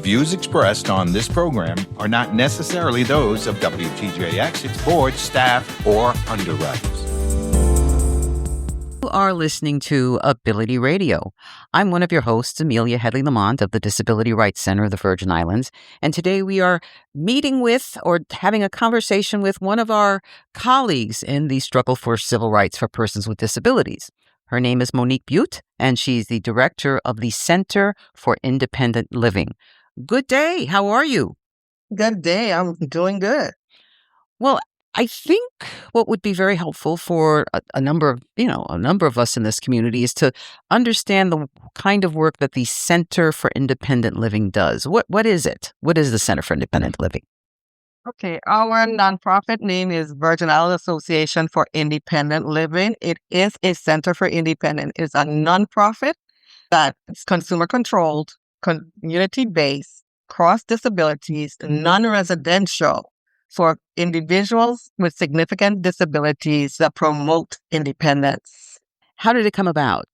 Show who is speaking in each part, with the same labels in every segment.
Speaker 1: views expressed on this program are not necessarily those of WTJX, its board, staff, or underwriters.
Speaker 2: You are listening to Ability Radio. I'm one of your hosts, Amelia Headly-LaMont of the Disability Rights Center of the Virgin Islands. And today we are meeting with or having a conversation with one of our colleagues in the struggle for civil rights for persons with disabilities. Her name is Monique Bute, and she's the director of the Center for Independent Living. Good day. How are you?
Speaker 3: Good day. I'm doing good.
Speaker 2: Well, I think what would be very helpful for a number of us in this community is to understand the kind of work that the Center for Independent Living does. What is it? What is the Center for Independent Living?
Speaker 3: Okay, our nonprofit name is Virgin Islands Association for Independent Living. It is a Center for Independent. It's a nonprofit that is consumer-controlled, community-based, cross-disabilities, non-residential, for individuals with significant disabilities that promote independence.
Speaker 2: How did it come about?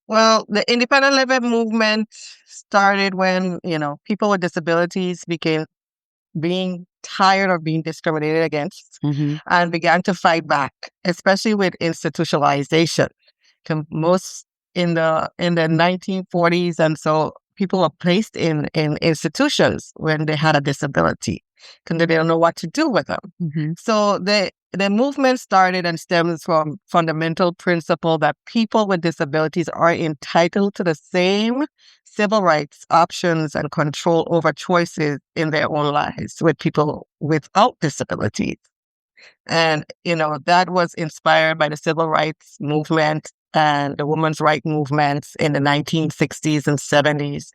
Speaker 3: Well, the independent living movement started when, people with disabilities being tired of being discriminated against and began to fight back, especially with institutionalization. Most in the 1940s, and so people were placed in institutions when they had a disability because they don't know what to do with them. So the movement started and stems from fundamental principle that people with disabilities are entitled to the same civil rights, options, and control over choices in their own lives with people without disabilities. And, that was inspired by the civil rights movement and the women's rights movements in the 1960s and 70s.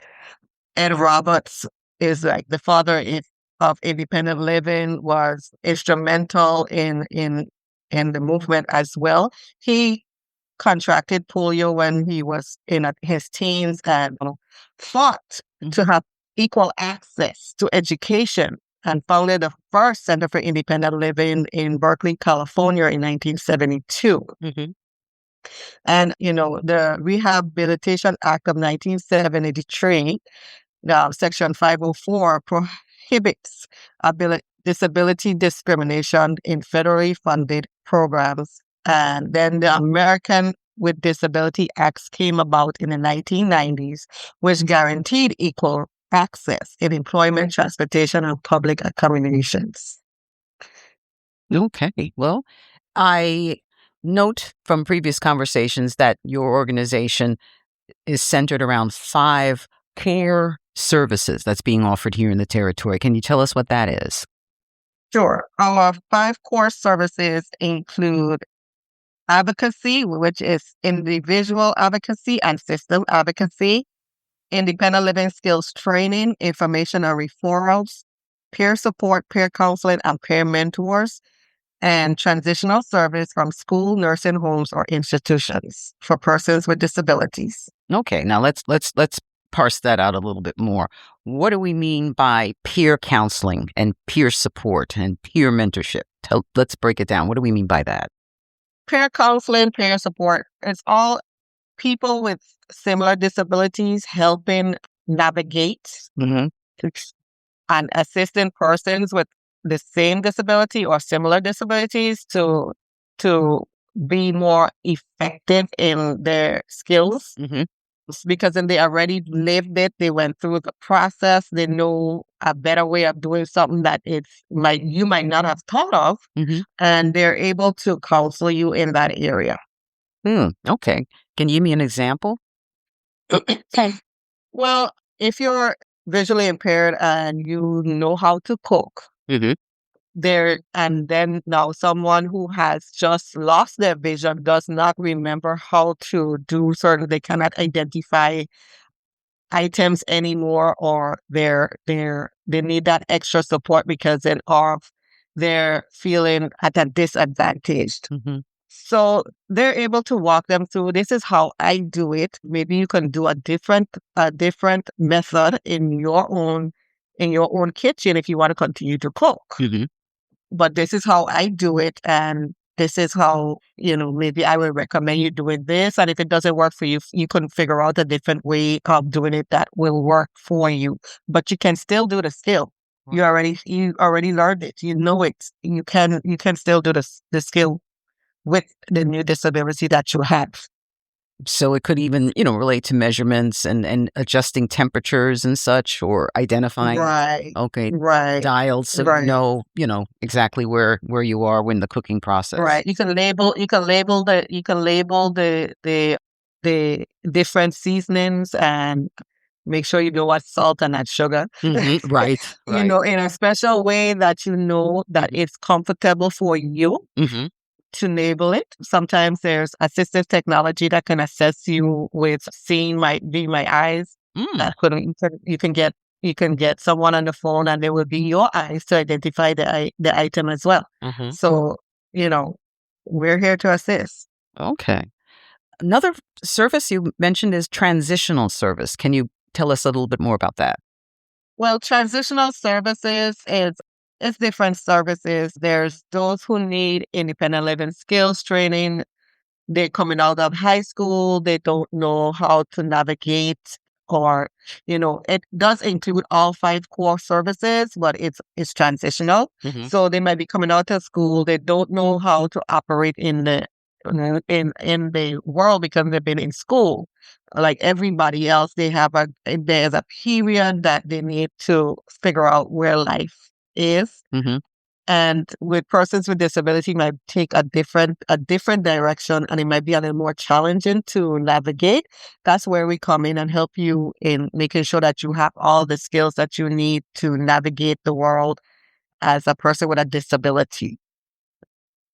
Speaker 3: Ed Roberts is like the father of independent living, was instrumental in the movement as well. He contracted polio when he was in his teens and fought to have equal access to education and founded the first Center for Independent Living in Berkeley, California in 1972. And, the Rehabilitation Act of 1973, Section 504, prohibits disability discrimination in federally funded programs. And then the American with Disability Acts came about in the 1990s, which guaranteed equal access in employment, transportation, and public accommodations.
Speaker 2: Okay. Well, I note from previous conversations that your organization is centered around 5 care services that's being offered here in the territory. Can you tell us what that is?
Speaker 3: Sure. Our 5 core services include advocacy, which is individual advocacy and system advocacy, independent living skills training, information and referrals, peer support, peer counseling, and peer mentors, and transitional service from school, nursing homes, or institutions for persons with disabilities.
Speaker 2: Okay, now let's parse that out a little bit more. What do we mean by peer counseling and peer support and peer mentorship? Let's break it down. What do we mean by that?
Speaker 3: Peer counseling, peer support, it's all people with similar disabilities helping navigate and assisting persons with the same disability or similar disabilities to be more effective in their skills. Because then they already lived it, they went through the process, they know a better way of doing something that you might not have thought of, and they're able to counsel you in that area.
Speaker 2: Okay. Can you give me an example?
Speaker 3: Okay. Well, if you're visually impaired and you know how to cook, and then now someone who has just lost their vision does not remember how to do certain, they cannot identify items anymore, or they need that extra support because they're feeling at a disadvantage. So they're able to walk them through, this is how I do it. Maybe you can do a different method in your own kitchen if you want to continue to cook. But this is how I do it, and this is how, maybe I would recommend you doing this. And if it doesn't work for you, you can figure out a different way of doing it that will work for you. But you can still do the skill. You already learned it. You know it. You can still do the skill with the new disability that you have.
Speaker 2: So it could even, relate to measurements and adjusting temperatures and such, or identifying.
Speaker 3: Right.
Speaker 2: Okay.
Speaker 3: Right.
Speaker 2: Dials, so you know exactly where you are when the cooking process.
Speaker 3: Right. You can label the different seasonings and make sure you know what's salt and not sugar.
Speaker 2: Mm-hmm. Right.
Speaker 3: In a special way that that it's comfortable for you. Mm-hmm. To label it. Sometimes there's assistive technology that can assist you with seeing my eyes. That you can get someone on the phone and it will be your eyes to identify the item as well. Mm-hmm. So, we're here to assist.
Speaker 2: Okay. Another service you mentioned is transitional service. Can you tell us a little bit more about that?
Speaker 3: Well, transitional services it's different services. There's those who need independent living skills training. They're coming out of high school. They don't know how to navigate, or, it does include all 5 core services, but it's transitional. Mm-hmm. So they might be coming out of school. They don't know how to operate in the world because they've been in school. Like everybody else, there's a period that they need to figure out where life is. Mm-hmm. And with persons with disability, might take a different direction, and it might be a little more challenging to navigate. That's where we come in and help you in making sure that you have all the skills that you need to navigate the world as a person with a disability.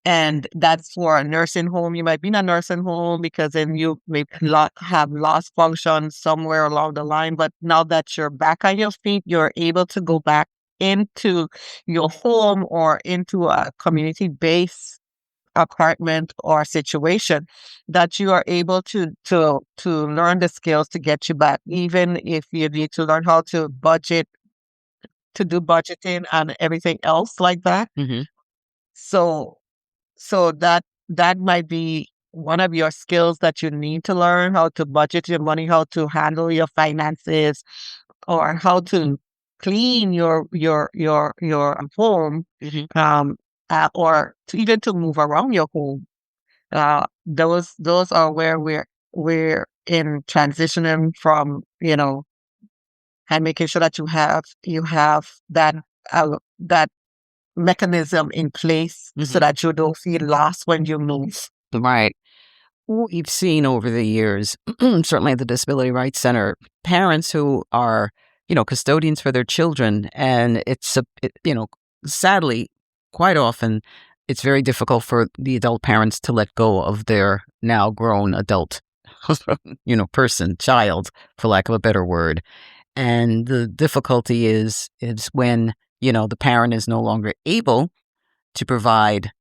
Speaker 3: And that's for a nursing home. You might be in a nursing home because then you may have lost function somewhere along the line. But now that you're back on your feet, you're able to go back into your home or into a community-based apartment or situation, that you are able to learn the skills to get you back, even if you need to learn how to budget, to do budgeting and everything else like that. Mm-hmm. So that might be one of your skills that you need to learn, how to budget your money, how to handle your finances, or how to clean your home, mm-hmm. Or even to move around your home. Those are where we're in transitioning from, and making sure that you have that mechanism in place, mm-hmm. so that you don't feel lost when you move.
Speaker 2: Right. We've seen over the years, certainly at the Disability Rights Center, parents who are, custodians for their children, and sadly, quite often, it's very difficult for the adult parents to let go of their now grown adult, child, for lack of a better word. And the difficulty is when, the parent is no longer able to provide,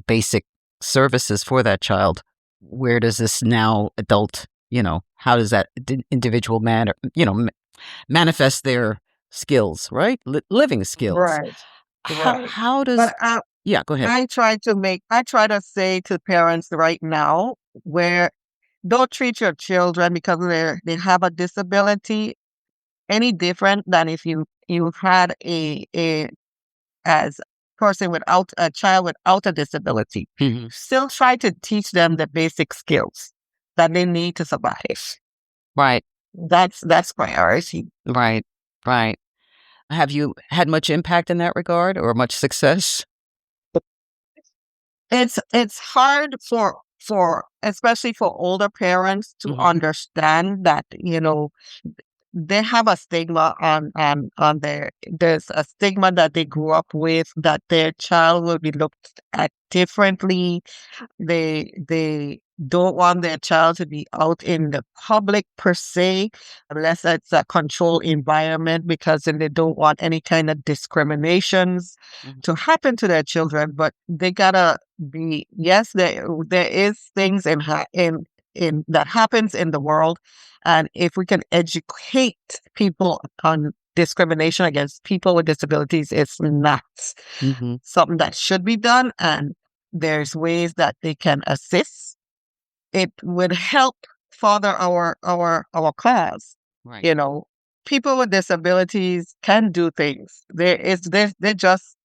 Speaker 2: basic services for that child. Where does this now adult, how does that individual manifest their skills, right? Living skills.
Speaker 3: Right.
Speaker 2: How does... yeah, go ahead.
Speaker 3: I try to say to parents right now, where don't treat your children because they have a disability any different than if you had as person without a child without a disability. Mm-hmm. Still try to teach them the basic skills that they need to survive.
Speaker 2: Right.
Speaker 3: That's priority.
Speaker 2: Right. Have you had much impact in that regard, or much success?
Speaker 3: It's hard for especially for older parents to mm-hmm. understand that, they have a stigma on there's a stigma that they grew up with, that their child will be looked at differently. They don't want their child to be out in the public per se, unless it's a controlled environment, because then they don't want any kind of discriminations mm-hmm. to happen to their children. But they gotta be, yes, there is things in that happens in the world. And if we can educate people on discrimination against people with disabilities, it's not mm-hmm. something that should be done. And there's ways that they can assist. It would help further our cause.
Speaker 2: Right.
Speaker 3: You know, people with disabilities can do things. They're just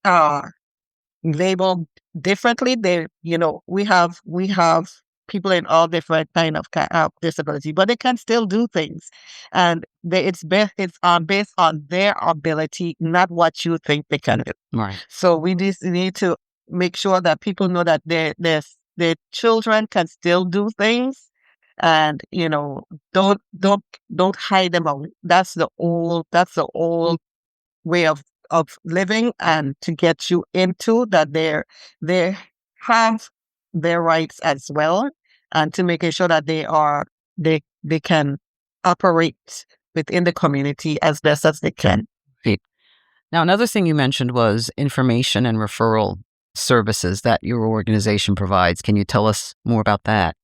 Speaker 3: uh labeled differently. We have people in all different kind of disability, but they can still do things, and it's based on their ability, not what you think they can do.
Speaker 2: Right.
Speaker 3: So we just need to make sure that people know that their children can still do things, and don't hide them out. That's the old way of living, and to get you into that they have their rights as well, and to making sure that they can operate within the community as best as they can.
Speaker 2: Right. Now, another thing you mentioned was information and referral services that your organization provides. Can you tell us more about that?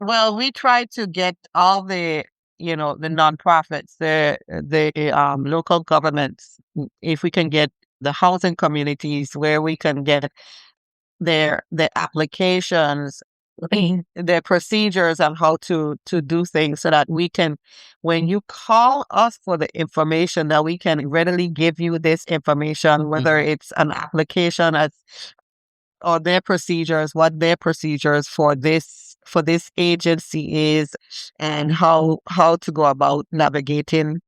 Speaker 3: Well, we try to get all the nonprofits, the local governments, if we can get the housing communities where we can get their applications, their procedures on how to do things, so that we can, when you call us for the information, that we can readily give you this information, whether it's an application or their procedures, what their procedures for this agency is, and how to go about navigating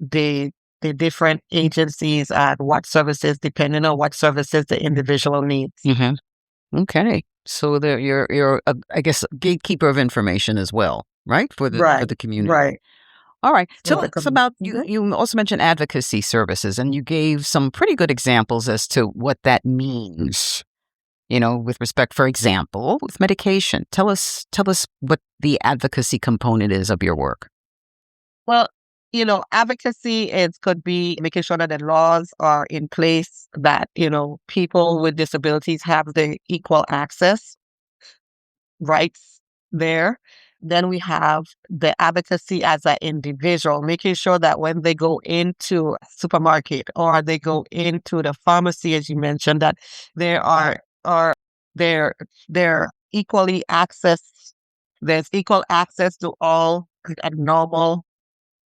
Speaker 3: the different agencies and what services, depending on what services the individual needs.
Speaker 2: Okay, so you're I guess, a gatekeeper of information as well, right? For the community.
Speaker 3: Right.
Speaker 2: All right.
Speaker 3: For
Speaker 2: Tell
Speaker 3: the
Speaker 2: us about
Speaker 3: community.
Speaker 2: you also mentioned advocacy services, and you gave some pretty good examples as to what that means. With respect, for example, with medication. Tell us what the advocacy component is of your work.
Speaker 3: Well, advocacy could be making sure that the laws are in place, that, people with disabilities have the equal access rights there. Then we have the advocacy as an individual, making sure that when they go into a supermarket or they go into the pharmacy, as you mentioned, that there are they're equally access. There's equal access to all a normal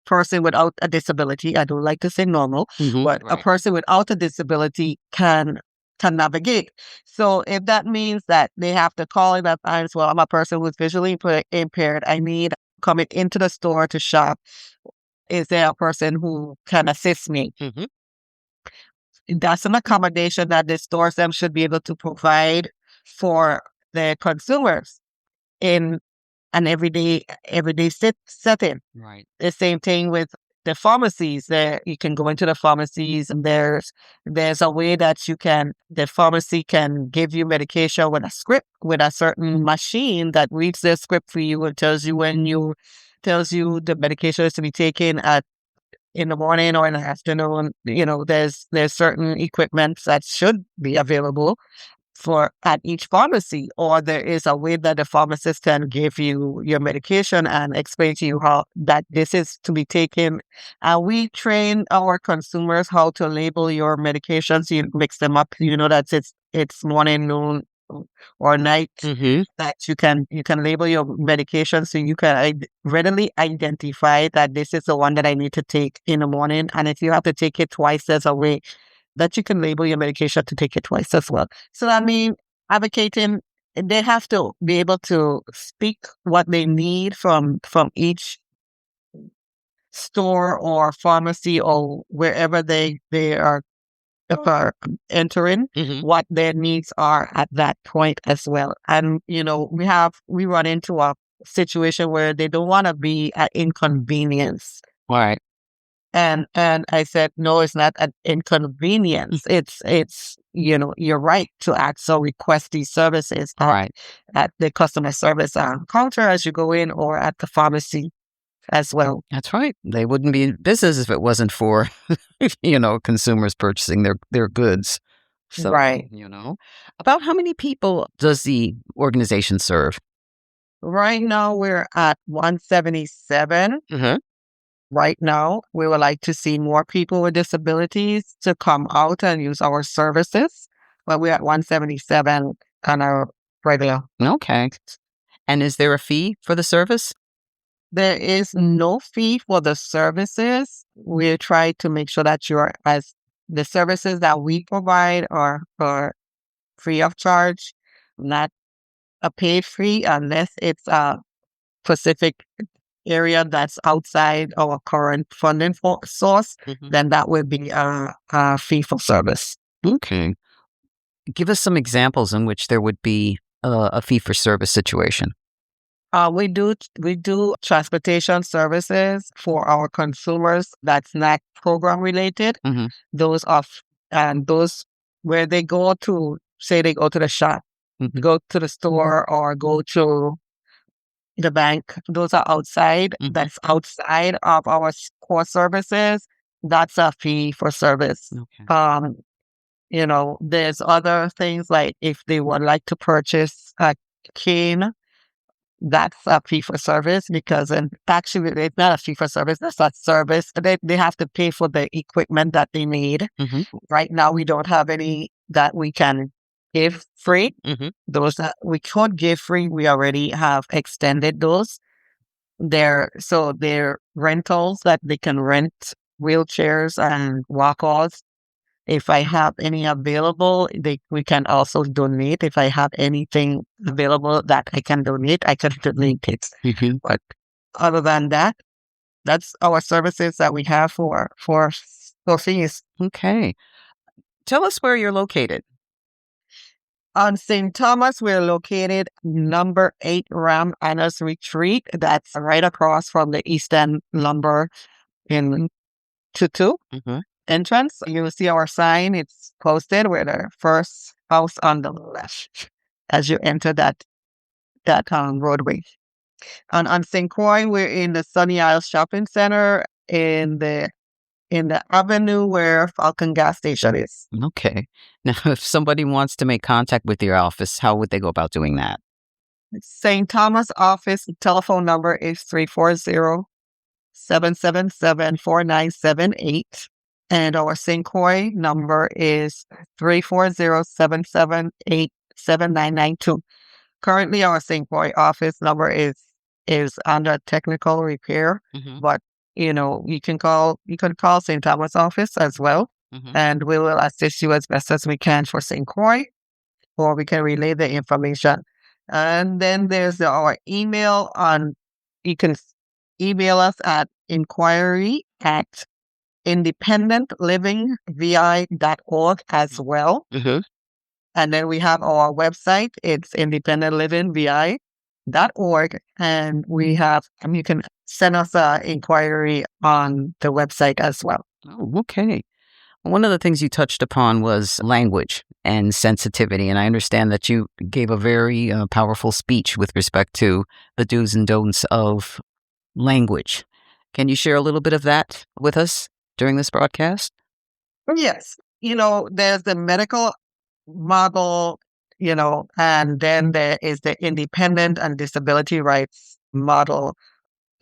Speaker 3: person without a disability. I don't like to say normal, but a person without a disability can navigate. So if that means that they have to call in advance, well, I'm a person who's visually impaired, I need coming into the store to shop. Is there a person who can assist me? That's an accommodation that the stores them should be able to provide for the consumers in an everyday setting.
Speaker 2: Right.
Speaker 3: The same thing with the pharmacies. There, you can go into the pharmacies, and there's a way that the pharmacy can give you medication with a script, with a certain machine that reads the script for you and tells you the medication is to be taken in the morning or in the afternoon. There's certain equipment that should be available at each pharmacy, or there is a way that the pharmacist can give you your medication and explain to you how that this is to be taken. And we train our consumers how to label your medications. You mix them up. That it's morning, noon, or night. That you can label your medication, so you can readily identify that this is the one that I need to take in the morning. And if you have to take it twice, there's a way that you can label your medication to take it twice as well. So I mean, advocating, they have to be able to speak what they need from each store or pharmacy or wherever they are entering, what their needs are at that point as well. And we run into a situation where they don't want to be an inconvenience.
Speaker 2: Right.
Speaker 3: And I said, no, it's not an inconvenience. It's your right to ask or request these services at the customer service counter as you go in, or at the pharmacy as well.
Speaker 2: That's right. They wouldn't be in business if it wasn't for, consumers purchasing their goods. So,
Speaker 3: Right.
Speaker 2: About how many people does the organization serve?
Speaker 3: Right now, we're at 177. Right now, we would like to see more people with disabilities to come out and use our services. but we're at 177 on our regular.
Speaker 2: Okay. And is there a fee for the service?
Speaker 3: There is no fee for the services. We try to make sure that the services that we provide are free of charge, not a paid fee, unless it's a specific area that's outside our current funding source, then that would be a fee for service.
Speaker 2: Okay. Give us some examples in which there would be a fee for service situation.
Speaker 3: We do transportation services for our consumers that's not program related. Those where they go to, say they go to the shop, go to the store, or go to the bank. Those are outside. That's outside of our core services. That's a fee for service.
Speaker 2: Okay.
Speaker 3: There's other things like if they would like to purchase a cane, that's a fee for service, because actually it's not a fee for service, that's a service. They have to pay for the equipment that they need. Right now, we don't have any that we can give free. Those that we could give free, we already have extended those. They're rentals that they can rent wheelchairs and walkers. If I have any available, we can also donate. If I have anything available that I can donate, I can donate it. But other than that, that's our services that we have for fees.
Speaker 2: Okay. Tell us where you're located.
Speaker 3: On St. Thomas, we're located number 8 Ram Anna's Retreat. That's right across from the Eastern Lumber in Tutu. Entrance. You'll see our sign. It's posted. We're the first house on the left as you enter that roadway. And on St. Croix, we're in the Sunny Isles Shopping Center in the avenue where Falcon gas station is.
Speaker 2: Okay. Now, if somebody wants to make contact with your office, how would they go about doing that?
Speaker 3: St. Thomas office telephone number is 340-777-4978. And our St. Croix number is 340-778-7992. Currently, our St. Croix office number is under technical repair, but you can call St. Thomas office as well, and we will assist you as best as we can for St. Croix, or we can relay the information. And then there's our email you can email us at inquiry@independentlivingvi.org as well. And then we have our website. It's independentlivingvi.org. And you can send us an inquiry on the website as well.
Speaker 2: Oh, okay. One of the things you touched upon was language and sensitivity. And I understand that you gave a very powerful speech with respect to the do's and don'ts of language. Can you share a little bit of that with us during this broadcast?
Speaker 3: Yes. There's the medical model, and then there is the independent and disability rights model.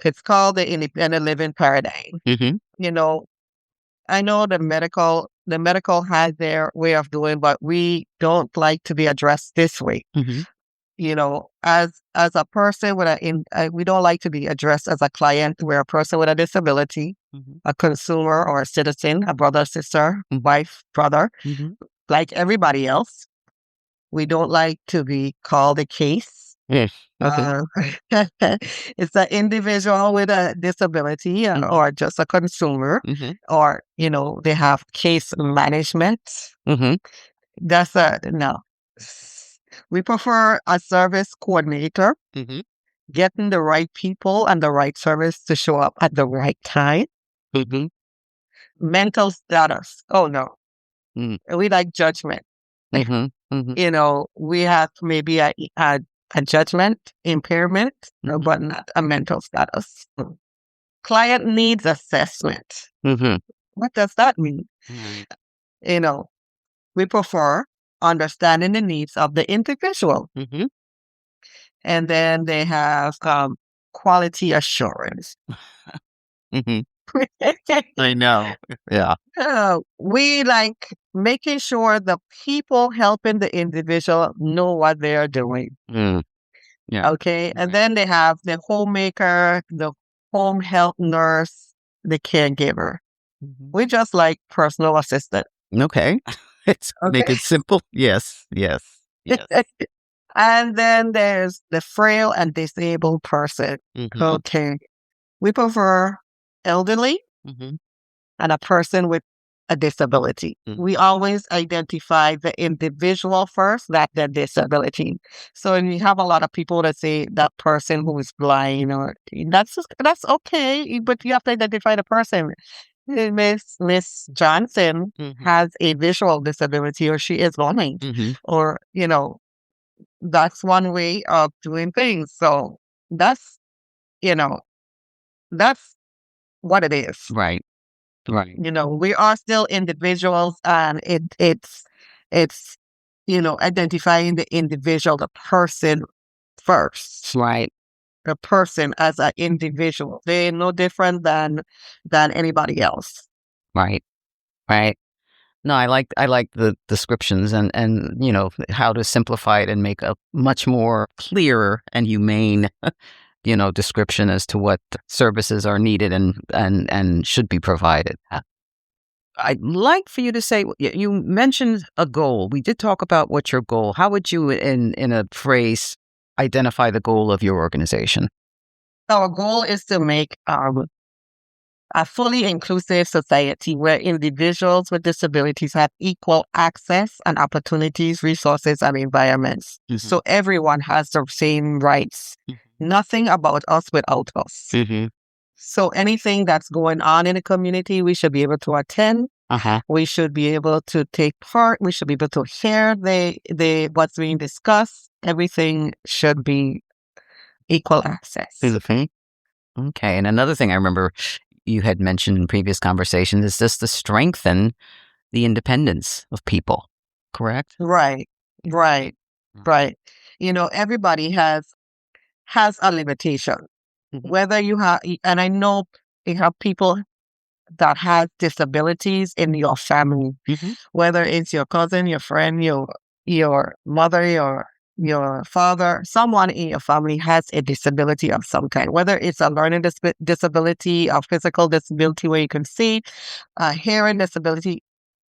Speaker 3: It's called the independent living paradigm. I know the medical has their way of doing, but we don't like to be addressed this way. As a person we don't like to be addressed as a client. We're a person with a disability, a consumer or a citizen, a brother, sister, wife, brother, like everybody else. We don't like to be called a case.
Speaker 2: Yes. Okay.
Speaker 3: It's an individual with a disability or just a consumer, or, they have case management. That's no. We prefer a service coordinator, getting the right people and the right service to show up at the right time. Mental status. Oh, no. We like judgment. We have maybe a judgment impairment, but not a mental status. Client needs assessment. What does that mean? We prefer understanding the needs of the individual. And then they have quality assurance.
Speaker 2: I know. Yeah.
Speaker 3: We like making sure the people helping the individual know what they are doing.
Speaker 2: Yeah.
Speaker 3: Okay. And then they have the homemaker, the home health nurse, the caregiver. We just like personal assistant.
Speaker 2: Okay. Let's make
Speaker 3: Okay.
Speaker 2: it simple. Yes.
Speaker 3: And then there's the frail and disabled person. Okay. We prefer elderly and a person with a disability. We always identify the individual first, not the disability. So we have a lot of people that say that person who is blind, or that's okay, but you have to identify the person. Miss Johnson has a visual disability, or she is blind, or that's one way of doing things. So that's that's what it is.
Speaker 2: Right.
Speaker 3: We are still individuals, and it's identifying the individual, the person first.
Speaker 2: Right.
Speaker 3: The person as an individual. They're no different than anybody else.
Speaker 2: Right. No, I like the descriptions and how to simplify it and make a much more clearer and humane description as to what services are needed and should be provided. I'd like for you to say, you mentioned a goal. We did talk about what's your goal. How would you, in a phrase, identify the goal of your organization?
Speaker 3: Our goal is to make a fully inclusive society where individuals with disabilities have equal access and opportunities, resources, and environments. So everyone has the same rights. Nothing about us without us. So anything that's going on in the community, we should be able to attend. We should be able to take part. We should be able to hear the what's being discussed. Everything should be equal access.
Speaker 2: Okay. And another thing I remember you had mentioned in previous conversations is just to strengthen the independence of people, correct?
Speaker 3: Right. Everybody has a limitation. Whether you have, and I know you have people that have disabilities in your family, whether it's your cousin, your friend, your mother, your father, someone in your family has a disability of some kind, whether it's a learning disability, a physical disability where you can see, a hearing disability,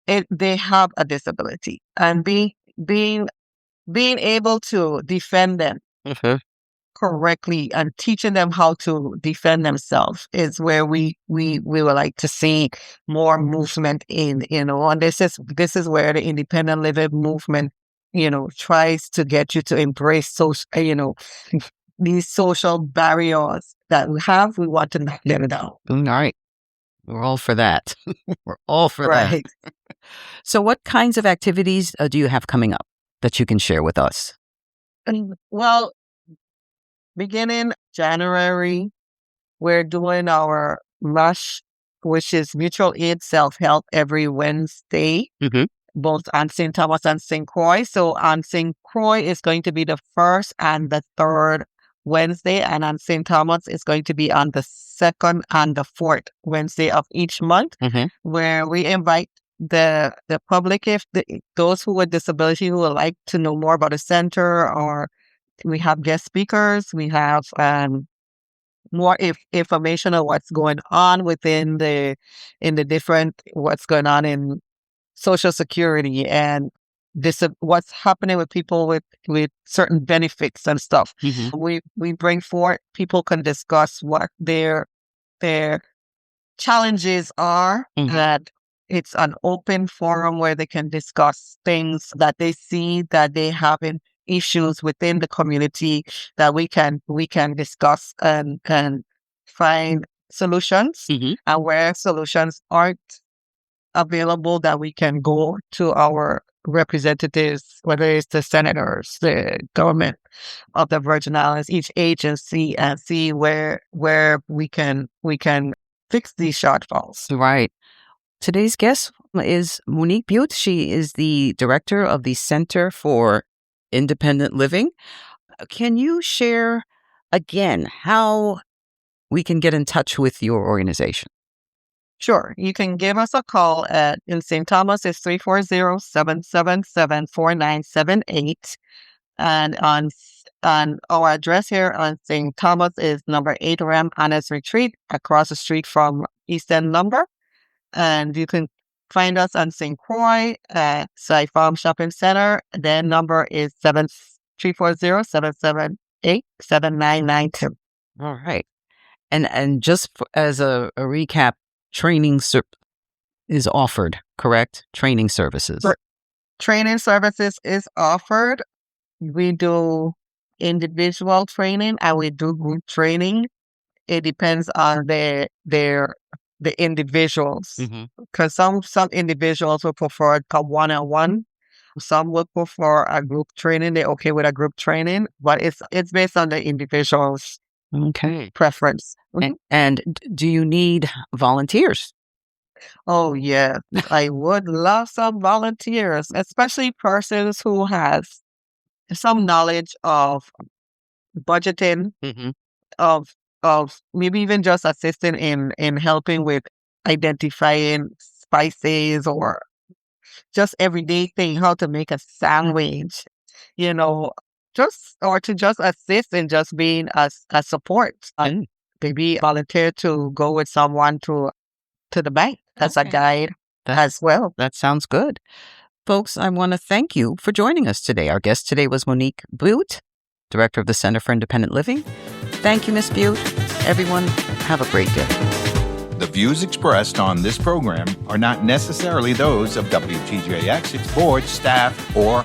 Speaker 3: they have a disability. And being able to defend them correctly and teaching them how to defend themselves is where we would like to see more movement in, and this is where the independent living movement, tries to get you to embrace social, these social barriers that we have. We want to knock them down.
Speaker 2: All right. We're all for that. We're all for that. So what kinds of activities do you have coming up that you can share with us?
Speaker 3: Well, beginning January, we're doing our MASH, which is Mutual Aid Self-Help, every Wednesday, both on St. Thomas and St. Croix. So on St. Croix is going to be the first and the third Wednesday, and on St. Thomas is going to be on the second and the fourth Wednesday of each month, where we invite the public, if those who with disability who would like to know more about the center, or we have guest speakers, we have more information on what's going on within what's going on in Social Security and what's happening with people with certain benefits and stuff. We bring forth, people can discuss what their challenges are, and it's an open forum where they can discuss things that they see that they have issues within the community that we can discuss and find solutions, and where solutions aren't available, that we can go to our representatives, whether it's the senators, the government of the Virgin Islands, each agency, and see where we can fix these shortfalls.
Speaker 2: Right. Today's guest is Monique Bute. She is the director of the Center for Independent Living. Can you share again how we can get in touch with your organization?
Speaker 3: Sure. You can give us a call in St. Thomas, it's 340-777-4978. And on our address here on St. Thomas is number 8 Ram Anna's Retreat, across the street from East End Lumber. And you can find us on St. Croix at Sci Farm Shopping Center. Their number is 340-778-7992.
Speaker 2: All right. And just as a recap, training is offered, correct? Training services.
Speaker 3: Training services is offered. We do individual training and we do group training. It depends on the individuals, because some individuals will prefer a one-on-one. Some would prefer a group training. They're okay with a group training, but it's based on the individual's preference.
Speaker 2: And do you need volunteers?
Speaker 3: Oh, yeah. I would love some volunteers, especially persons who has some knowledge of budgeting, of maybe even just assisting in helping with identifying spices or just everyday thing, how to make a sandwich, to just assist in just being a support. Maybe volunteer to go with someone to the bank as a guide as well.
Speaker 2: That sounds good. Folks, I want to thank you for joining us today. Our guest today was Monique Bute, Director of the Center for Independent Living. Thank you, Ms. Bute. Everyone, have a great day.
Speaker 1: The views expressed on this program are not necessarily those of WTJX, its board, staff, or